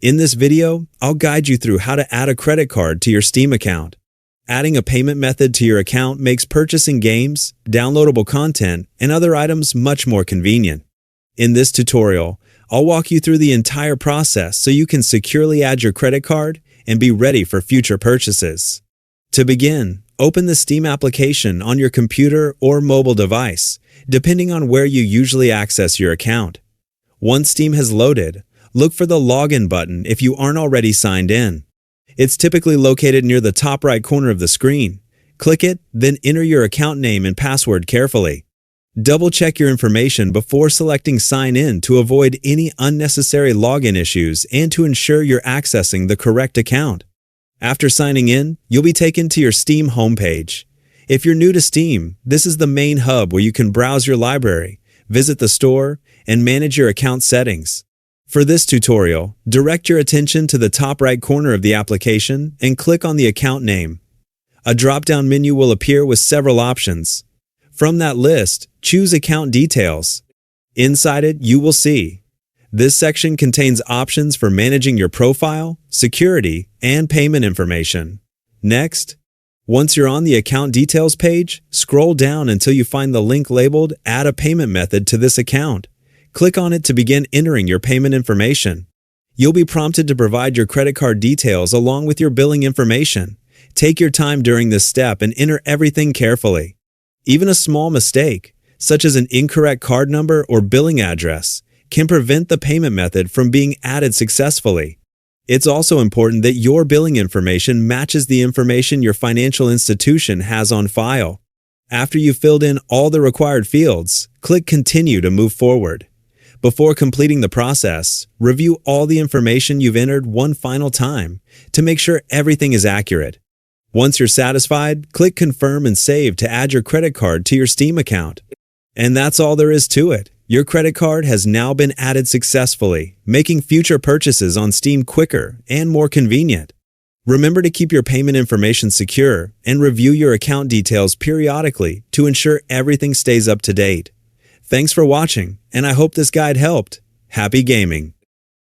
In this video, I'll guide you through how to add a credit card to your Steam account. Adding a payment method to your account makes purchasing games, downloadable content, and other items much more convenient. In this tutorial, I'll walk you through the entire process so you can securely add your credit card and be ready for future purchases. To begin, open the Steam application on your computer or mobile device, depending on where you usually access your account. Once Steam has loaded, look for the Login button if you aren't already signed in. It's typically located near the top right corner of the screen. Click it, then enter your account name and password carefully. Double-check your information before selecting Sign In to avoid any unnecessary login issues and to ensure you're accessing the correct account. After signing in, you'll be taken to your Steam homepage. If you're new to Steam, this is the main hub where you can browse your library, visit the store, and manage your account settings. For this tutorial, direct your attention to the top right corner of the application and click on the account name. A drop-down menu will appear with several options. From that list, choose Account Details. Inside it, you will see. This section contains options for managing your profile, security, and payment information. Next, once you're on the Account Details page, scroll down until you find the link labeled Add a Payment Method to this account. Click on it to begin entering your payment information. You'll be prompted to provide your credit card details along with your billing information. Take your time during this step and enter everything carefully. Even a small mistake, such as an incorrect card number or billing address, can prevent the payment method from being added successfully. It's also important that your billing information matches the information your financial institution has on file. After you've filled in all the required fields, click Continue to move forward. Before completing the process, review all the information you've entered one final time to make sure everything is accurate. Once you're satisfied, click Confirm and Save to add your credit card to your Steam account. And that's all there is to it. Your credit card has now been added successfully, making future purchases on Steam quicker and more convenient. Remember to keep your payment information secure and review your account details periodically to ensure everything stays up to date. Thanks for watching, and I hope this guide helped. Happy gaming!